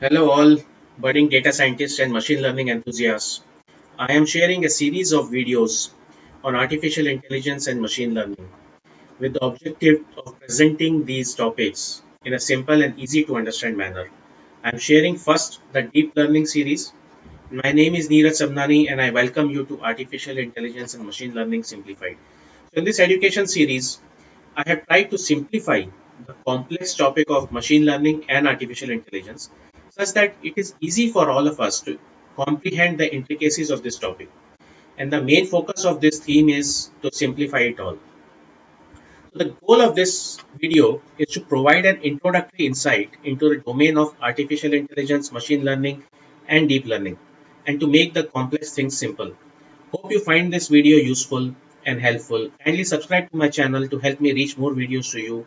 Hello, all budding data scientists and machine learning enthusiasts. I am sharing a series of videos on artificial intelligence and machine learning with the objective of presenting these topics in a simple and easy to understand manner. I am sharing first the deep learning series. My name is Neeraj Samnani and I welcome you to Artificial Intelligence and Machine Learning Simplified. So, in this education series, I have tried to simplify the complex topic of machine learning and artificial intelligence such that it is easy for all of us to comprehend the intricacies of this topic. And the main focus of this theme is to simplify it all. So the goal of this video is to provide an introductory insight into the domain of artificial intelligence, machine learning, and deep learning, and to make the complex things simple. Hope you find this video useful and helpful. Kindly subscribe to my channel to help me reach more videos to you.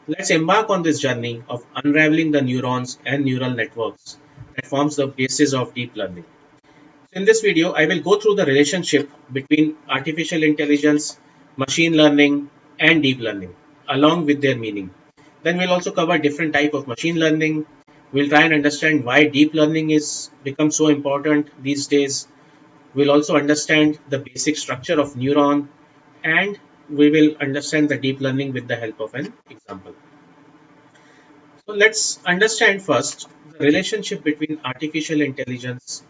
Let's embark on this journey of unraveling the neurons and neural networks that forms the basis of deep learning. So in this video, I will go through the relationship between artificial intelligence, machine learning, and deep learning, along with their meaning. Then we'll also cover different type of machine learning. We'll try and understand why deep learning is become so important these days. We'll also understand the basic structure of neuron, and we will understand the deep learning with the help of an example. So let's understand first the relationship between artificial intelligence,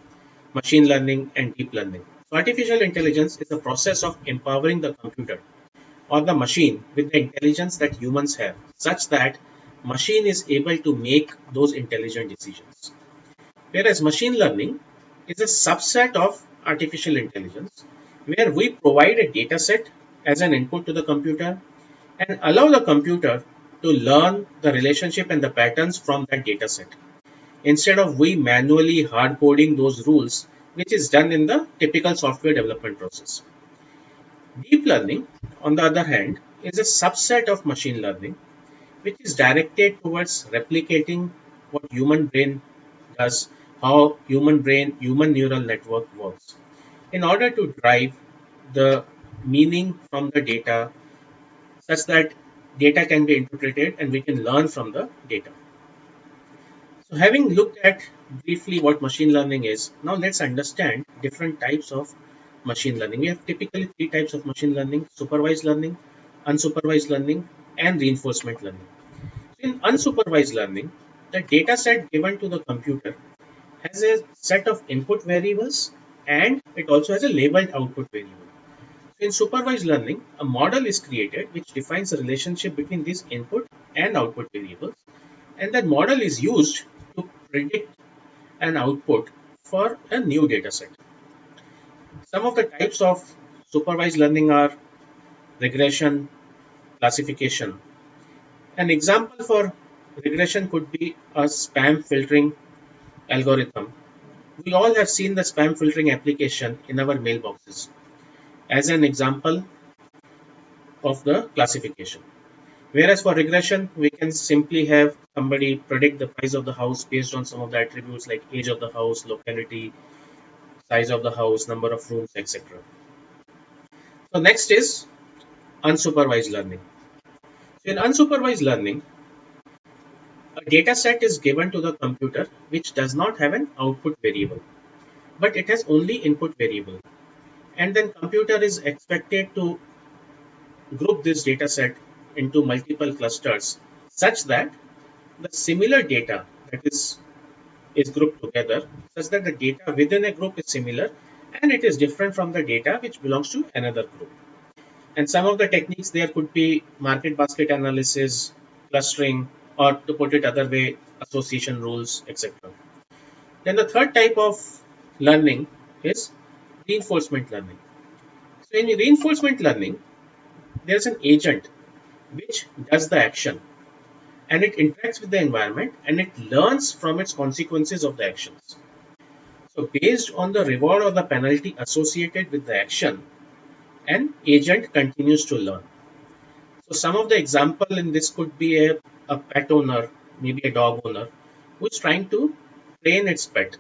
machine learning, and deep learning. So artificial intelligence is the process of empowering the computer or the machine with the intelligence that humans have, such that machine is able to make those intelligent decisions. Whereas machine learning is a subset of artificial intelligence where we provide a data set as an input to the computer and allow the computer to learn the relationship and the patterns from that data set instead of we manually hard coding those rules, which is done in the typical software development process. Deep learning, on the other hand, is a subset of machine learning which is directed towards replicating what human brain does, how human neural network works in order to drive the meaning from the data such that data can be interpreted and we can learn from the data. So having looked at briefly what machine learning is, now let's understand different types of machine learning. We have typically three types of machine learning: supervised learning, unsupervised learning, and reinforcement learning. In unsupervised learning, the data set given to the computer has a set of input variables and it also has a labeled output variable. In supervised learning, a model is created which defines the relationship between these input and output variables, and that model is used to predict an output for a new data set. Some of the types of supervised learning are regression, classification. An example for regression could be a spam filtering algorithm. We all have seen the spam filtering application in our mailboxes as an example of the classification. Whereas for regression, we can simply have somebody predict the price of the house based on some of the attributes like age of the house, locality, size of the house, number of rooms, etc. So next is unsupervised learning. So in unsupervised learning, a data set is given to the computer which does not have an output variable, but it has only input variable. And then computer is expected to group this data set into multiple clusters such that the similar data that is grouped together such that the data within a group is similar and it is different from the data which belongs to another group. And some of the techniques there could be market basket analysis, clustering, or to put it other way, association rules, etc. Then the third type of learning is reinforcement learning. So in reinforcement learning, there's an agent which does the action and it interacts with the environment and it learns from its consequences of the actions. So based on the reward or the penalty associated with the action, an agent continues to learn. So some of the example in this could be a pet owner, maybe a dog owner, who is trying to train its pet.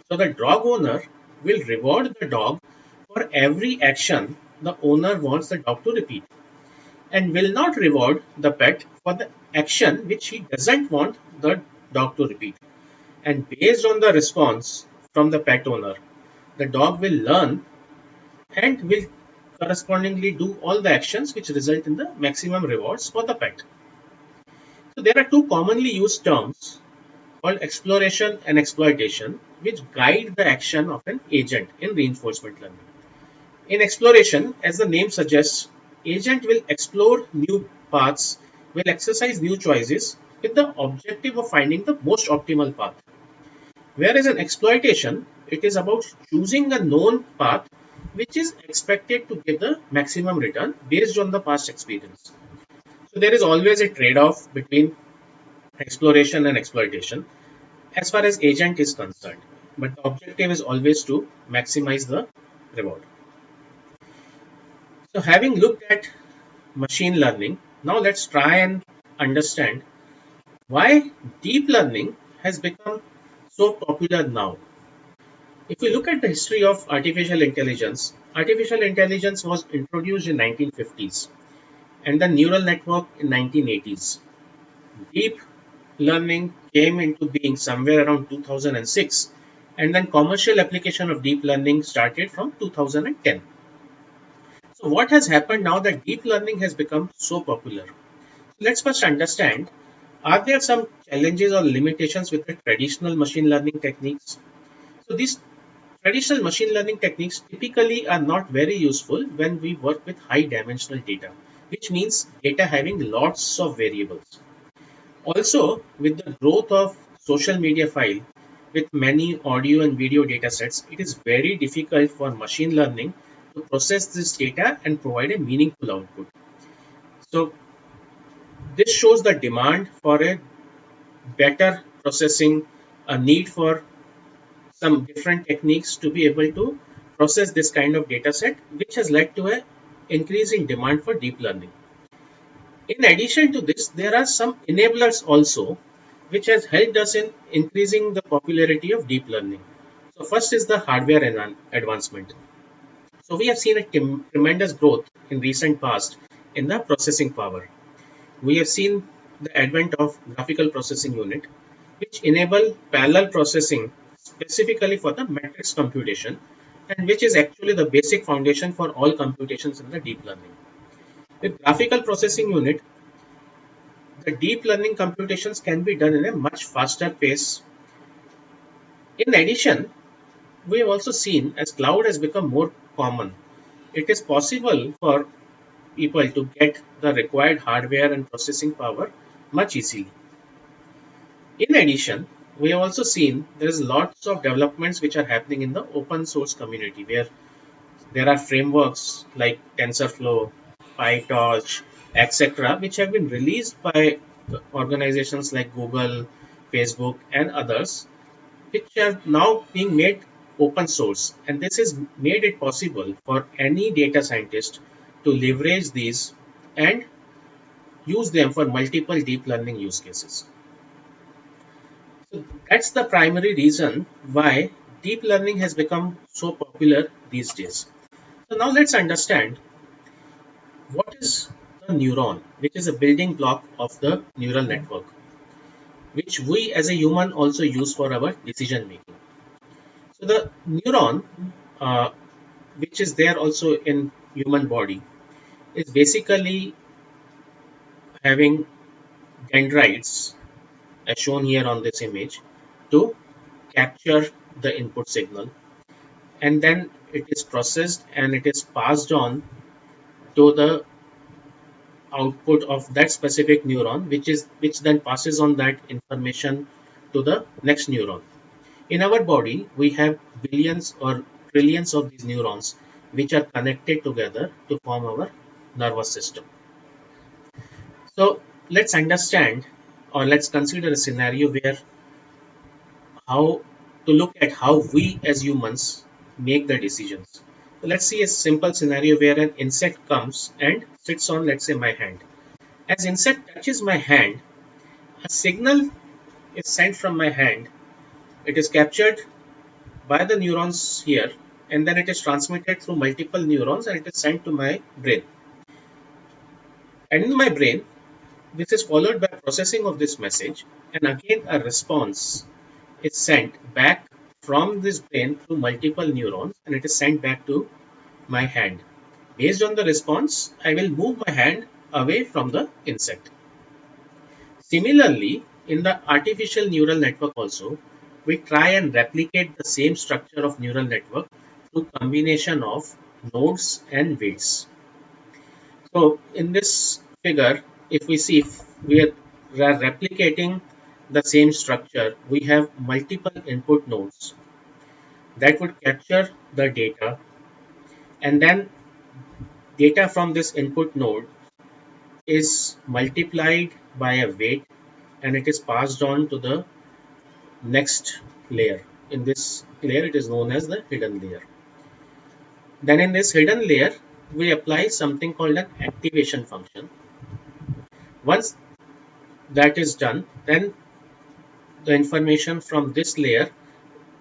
So the dog owner will reward the dog for every action the owner wants the dog to repeat and will not reward the pet for the action which he doesn't want the dog to repeat. And based on the response from the pet owner, the dog will learn and will correspondingly do all the actions which result in the maximum rewards for the pet. So there are two commonly used terms called exploration and exploitation, which guide the action of an agent in reinforcement learning. In exploration, as the name suggests, agent will explore new paths, will exercise new choices with the objective of finding the most optimal path. Whereas in exploitation, it is about choosing a known path which is expected to give the maximum return based on the past experience. So there is always a trade-off between exploration and exploitation as far as agent is concerned. But the objective is always to maximize the reward. So having looked at machine learning, now let's try and understand why deep learning has become so popular now. If we look at the history of artificial intelligence was introduced in 1950s and the neural network in 1980s. Deep learning came into being somewhere around 2006 and then commercial application of deep learning started from 2010. So what has happened now that deep learning has become so popular? Let's first understand, are there some challenges or limitations with the traditional machine learning techniques? So these traditional machine learning techniques typically are not very useful when we work with high dimensional data, which means data having lots of variables. Also, with the growth of social media file with many audio and video data sets, it is very difficult for machine learning to process this data and provide a meaningful output. So this shows the demand for a better processing, a need for some different techniques to be able to process this kind of data set, which has led to an increase in demand for deep learning. In addition to this, there are some enablers also, which has helped us in increasing the popularity of deep learning. So first is the hardware advancement. So we have seen a tremendous growth in recent past in the processing power. We have seen the advent of graphical processing unit, which enable parallel processing specifically for the matrix computation, and which is actually the basic foundation for all computations in the deep learning. With graphical processing unit, the deep learning computations can be done in a much faster pace. In addition, we have also seen as cloud has become more common, it is possible for people to get the required hardware and processing power much easily. In addition, we have also seen there is lots of developments which are happening in the open source community where there are frameworks like TensorFlow, PyTorch, etc., which have been released by organizations like Google, Facebook, and others, which are now being made open source. And this has made it possible for any data scientist to leverage these and use them for multiple deep learning use cases. So that's the primary reason why deep learning has become so popular these days. So now let's understand what is the neuron, which is a building block of the neural network, which we as a human also use for our decision making. So the neuron, uh, which is there also in human body, is basically having dendrites as shown here on this image to capture the input signal, and then it is processed and it is passed on to the output of that specific neuron, which then passes on that information to the next neuron. In our body, we have billions or trillions of these neurons which are connected together to form our nervous system. So let's understand, or let's consider a scenario where how to look at how we as humans make the decisions. So let's see a simple scenario where an insect comes and sits on, let's say, my hand. As insect touches my hand, a signal is sent from my hand. It is captured by the neurons here, and then it is transmitted through multiple neurons and it is sent to my brain. And in my brain, this is followed by processing of this message and again a response is sent back from this brain through multiple neurons, and it is sent back to my hand. Based on the response, I will move my hand away from the insect. Similarly, in the artificial neural network also, we try and replicate the same structure of neural network through combination of nodes and weights. So in this figure, if we see, if we are replicating the same structure, we have multiple input nodes that would capture the data, and then data from this input node is multiplied by a weight, and it is passed on to the next layer. In this layer, it is known as the hidden layer. Then in this hidden layer, we apply something called an activation function. Once that is done, then the information from this layer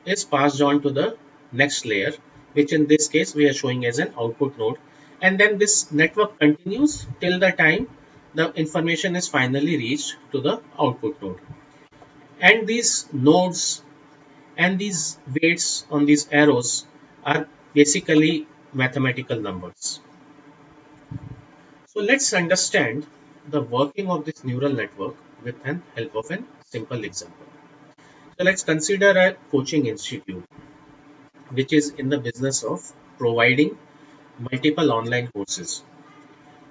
is passed on to the next layer, which in this case we are showing as an output node. And then this network continues till the time the information is finally reached to the output node. And these nodes and these weights on these arrows are basically mathematical numbers. So let's understand the working of this neural network with the help of a simple example. So let's consider a coaching institute which is in the business of providing multiple online courses.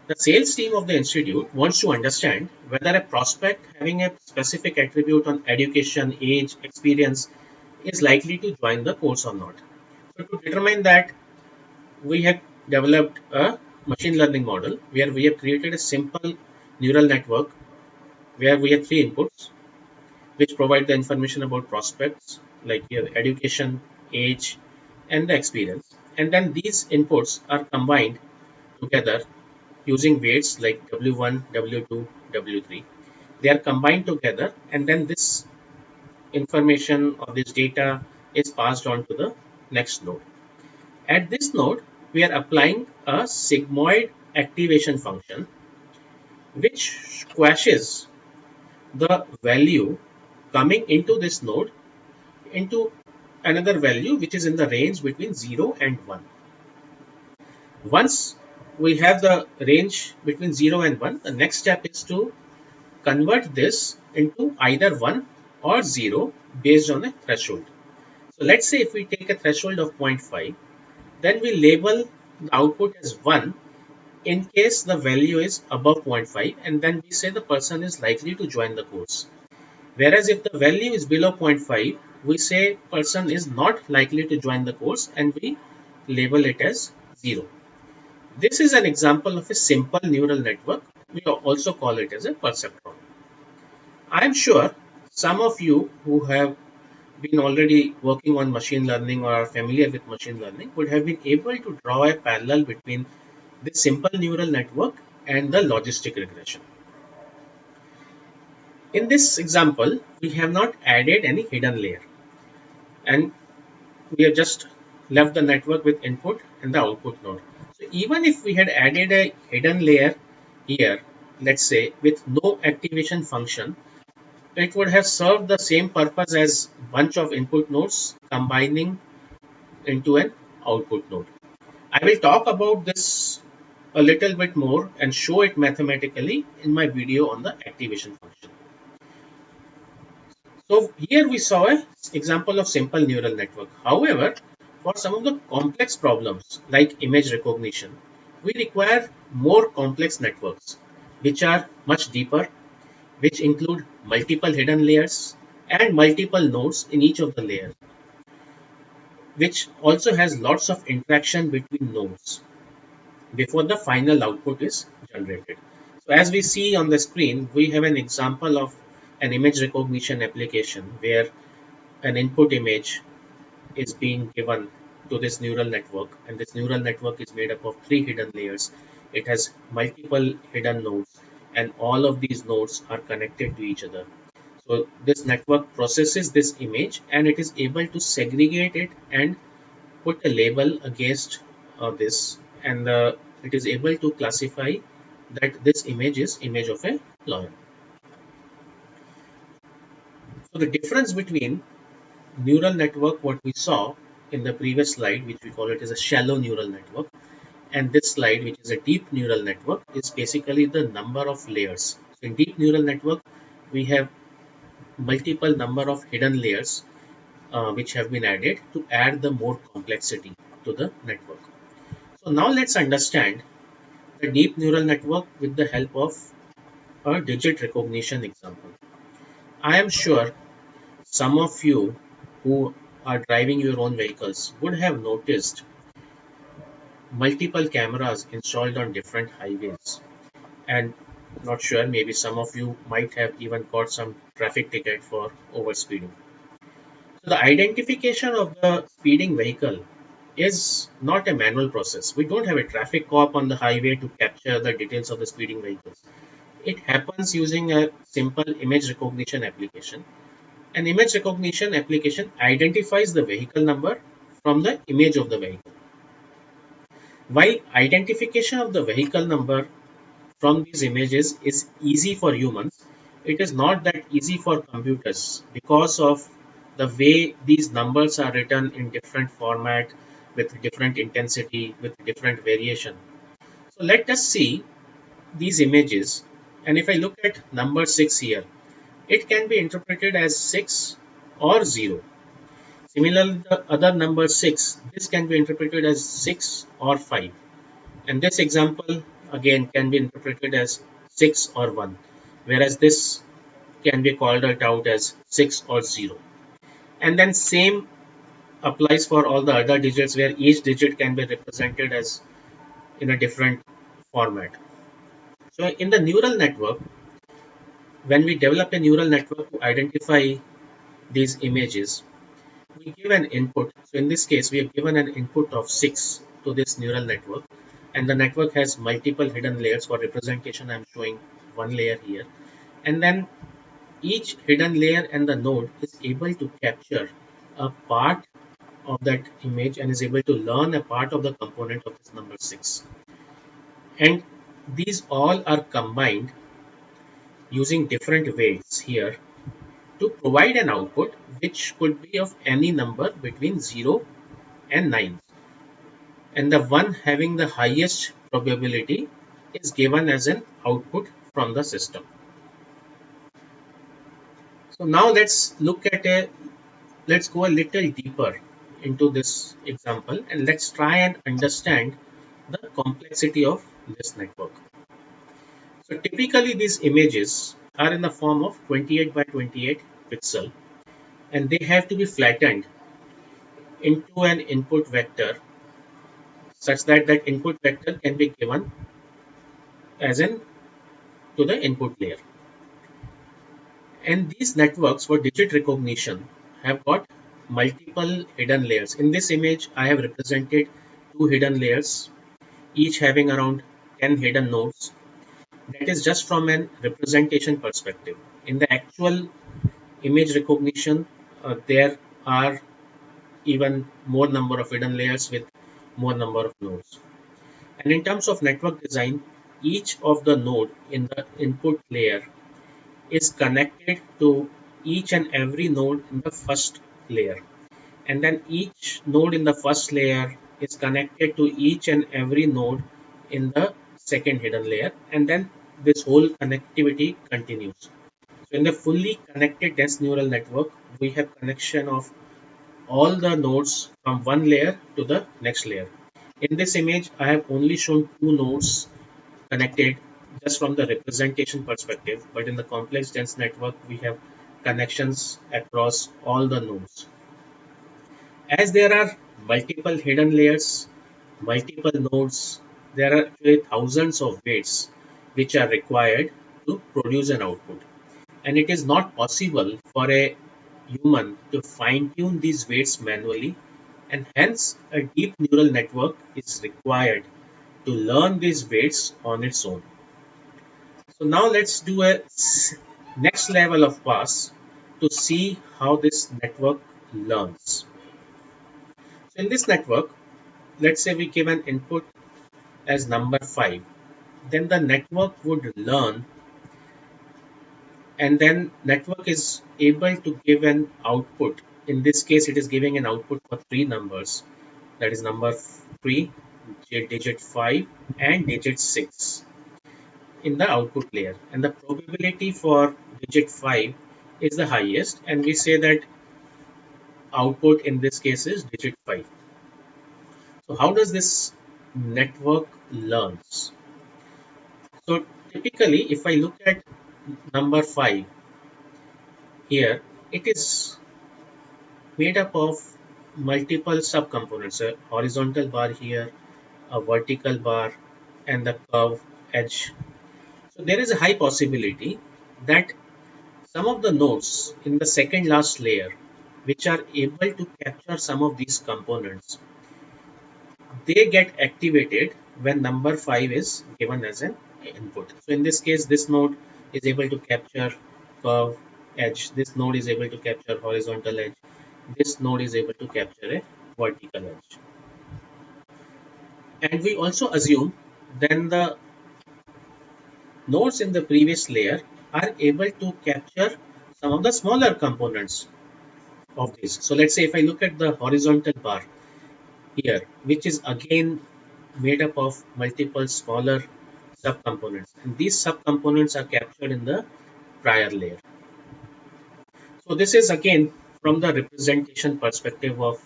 The sales team of the institute wants to understand whether a prospect having a specific attribute on education, age, experience is likely to join the course or not. So to determine that, we have developed a machine learning model where we have created a simple neural network where we have three inputs which provide the information about prospects like your education, age, and the experience. And then these inputs are combined together using weights like W1, W2, W3. They are combined together, and then this information or this data is passed on to the next node. At this node, we are applying a sigmoid activation function which squashes the value coming into this node into another value which is in the range between 0 and 1. Once we have the range between 0 and 1, the next step is to convert this into either 1 or 0 based on a threshold. So let's say if we take a threshold of 0.5, then we label the output as 1 in case the value is above 0.5, and then we say the person is likely to join the course. Whereas if the value is below 0.5, we say person is not likely to join the course and we label it as 0. This is an example of a simple neural network. We also call it as a perceptron. I am sure some of you who have been already working on machine learning or are familiar with machine learning would have been able to draw a parallel between this simple neural network and the logistic regression. In this example, we have not added any hidden layer, and we have just left the network with input and the output node. So even if we had added a hidden layer here, let's say with no activation function, it would have served the same purpose as bunch of input nodes combining into an output node. I will talk about this a little bit more and show it mathematically in my video on the activation function. So here we saw an example of simple neural network. However, for some of the complex problems like image recognition, we require more complex networks which are much deeper, which include multiple hidden layers and multiple nodes in each of the layers, which also has lots of interaction between nodes before the final output is generated. So as we see on the screen, we have an example of an image recognition application where an input image is being given to this neural network, and this neural network is made up of three hidden layers. It has multiple hidden nodes, and all of these nodes are connected to each other. So this network processes this image and it is able to segregate it and put a label against this, and it is able to classify that this image is image of a lion. So the difference between neural network, what we saw in the previous slide, which we call it as a shallow neural network, and this slide, which is a deep neural network, is basically the number of layers. So in deep neural network, we have multiple number of hidden layers which have been added to add the more complexity to the network. So now let's understand the deep neural network with the help of a digit recognition example. I am sure some of you who are driving your own vehicles would have noticed multiple cameras installed on different highways. And not sure, maybe some of you might have even got some traffic ticket for overspeeding. So the identification of the speeding vehicle is not a manual process. We don't have a traffic cop on the highway to capture the details of the speeding vehicles. It happens using a simple image recognition application. An image recognition application identifies the vehicle number from the image of the vehicle. While identification of the vehicle number from these images is easy for humans, it is not that easy for computers because of the way these numbers are written in different format with different intensity, with different variation. So let us see these images, and if I look at number 6 here, it can be interpreted as 6 or 0. Similarly, the other number 6, this can be interpreted as 6 or 5. And this example again can be interpreted as 6 or 1, whereas this can be called out as 6 or 0. And then same applies for all the other digits where each digit can be represented as in a different format. So in the neural network, when we develop a neural network to identify these images, we give an input. So in this case, we have given an input of 6 to this neural network, and the network has multiple hidden layers. For representation, I'm showing one layer here, and then each hidden layer and the node is able to capture a part of that image and is able to learn a part of the component of this number 6. And these all are combined using different weights here to provide an output which could be of any number between 0 and 9, and the one having the highest probability is given as an output from the system. So now let's go a little deeper into this example, and let's try and understand the complexity of this network. So typically these images are in the form of 28 by 28 pixel, and they have to be flattened into an input vector such that that input vector can be given as in to the input layer. And these networks for digit recognition have got multiple hidden layers. In this image, I have represented two hidden layers, each having around 10 hidden nodes. That is just from an representation perspective. In the actual image recognition, there are even more number of hidden layers with more number of nodes. And in terms of network design, each of the node in the input layer is connected to each and every node in the first layer, and then each node in the first layer is connected to each and every node in the second hidden layer, and then this whole connectivity continues. So in the fully connected dense neural network, we have connection of all the nodes from one layer to the next layer. In this image, I have only shown two nodes connected just from the representation perspective, but in the complex dense network, we have connections across all the nodes. As there are multiple hidden layers, multiple nodes, there are actually thousands of weights which are required to produce an output. And it is not possible for a human to fine tune these weights manually, and hence a deep neural network is required to learn these weights on its own. So now let's do a next level of pass to see how this network learns. So in this network, let's say we give an input as number 5, then the network would learn, and then network is able to give an output in this case it is giving an output for three numbers, that is number 3, digit 5 and digit 6 in the output layer, and the probability for digit 5 is the highest, and we say that output in this case is digit 5. So how does this network learns? So typically if I look at number 5 here, it is made up of multiple subcomponents, a horizontal bar here, a vertical bar, and the curve edge. So there is a high possibility that some of the nodes in the second last layer, which are able to capture some of these components, they get activated when number 5 is given as an input. So in this case, this node is able to capture curve edge, this node is able to capture horizontal edge, this node is able to capture a vertical edge. And we also assume then the nodes in the previous layer are able to capture some of the smaller components of this. So let's say if I look at the horizontal bar here, which is again made up of multiple smaller subcomponents, and these subcomponents are captured in the prior layer. So this is again from the representation perspective of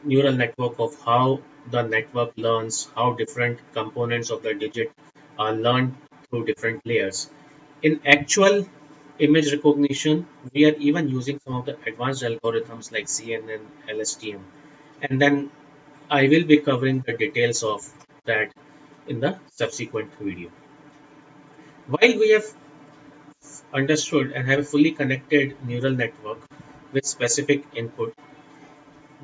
neural network, of how the network learns, how different components of the digit are learned through different layers. In actual image recognition, we are even using some of the advanced algorithms like CNN, LSTM, and then I will be covering the details of that in the subsequent video. While we have understood and have a fully connected neural network with specific input,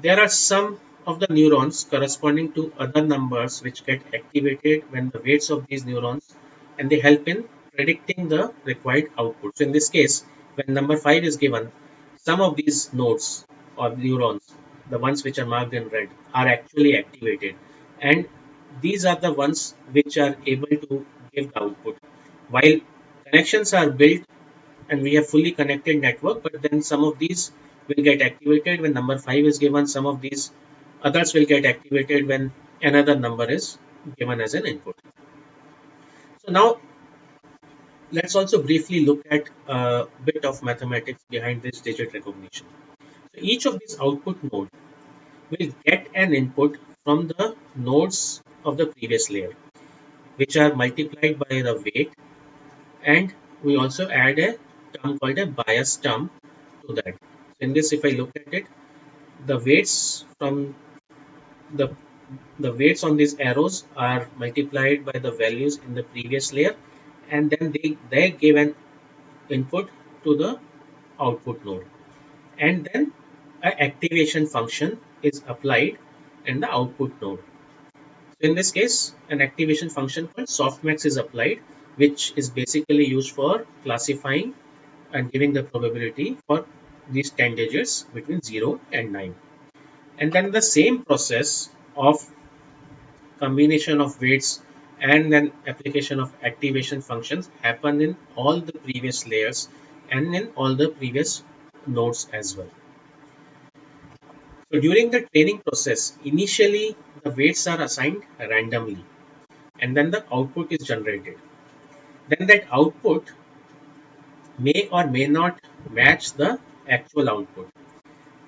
there are some of the neurons corresponding to other numbers which get activated when the weights of these neurons, and they help in predicting the required output. So in this case, when number 5 is given, some of these nodes or neurons, the ones which are marked in red, are actually activated, and these are the ones which are able to give the output. While connections are built and we have fully connected network, but then some of these will get activated when number 5 is given, some of these others will get activated when another number is given as an input. So now let's also briefly look at a bit of mathematics behind this digit recognition. So each of these output node will get an input from the nodes of the previous layer, which are multiplied by the weight, and we also add a term called a bias term to that. So in this, if I look at it, the weights from the the weights on these arrows are multiplied by the values in the previous layer, and then they give an input to the output node, and then an activation function is applied in the output node. So in this case, an activation function called softmax is applied, which is basically used for classifying and giving the probability for these 10 digits between 0 and 9. And then the same process of combination of weights and then application of activation functions happen in all the previous layers and in all the previous nodes as well. So during the training process, initially the weights are assigned randomly, and then the output is generated. Then that output may or may not match the actual output,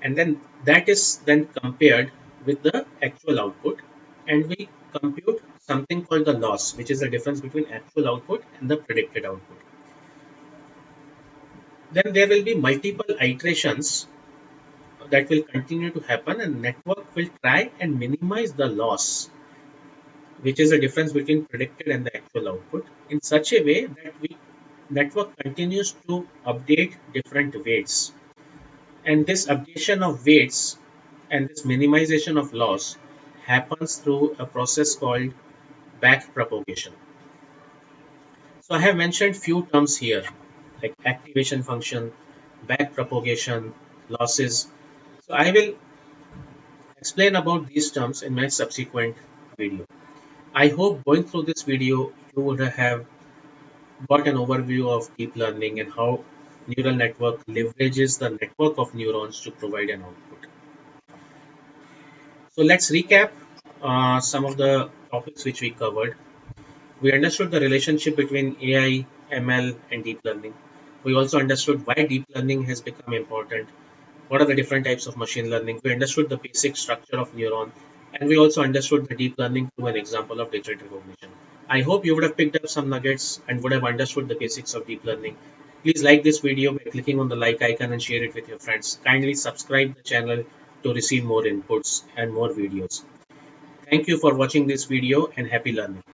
and then that is then compared with the actual output, and we compute something called the loss, which is the difference between actual output and the predicted output. Then there will be multiple iterations that will continue to happen, and network will try and minimize the loss, which is the difference between predicted and the actual output, in such a way that we network continues to update different weights, and this updation of weights and this minimization of loss happens through a process called back propagation. So I have mentioned few terms here like activation function, back propagation, losses. So I will explain about these terms in my subsequent video. I hope going through this video you would have got an overview of deep learning and how neural network leverages the network of neurons to provide an output. So let's recap some of the topics which we covered. We understood the relationship between AI, ML, and deep learning. We also understood why deep learning has become important. What are the different types of machine learning? We understood the basic structure of neuron, and we also understood the deep learning through an example of digital recognition. I hope you would have picked up some nuggets and would have understood the basics of deep learning. Please like this video by clicking on the like icon and share it with your friends. Kindly subscribe the channel to receive more inputs and more videos. Thank you for watching this video and happy learning.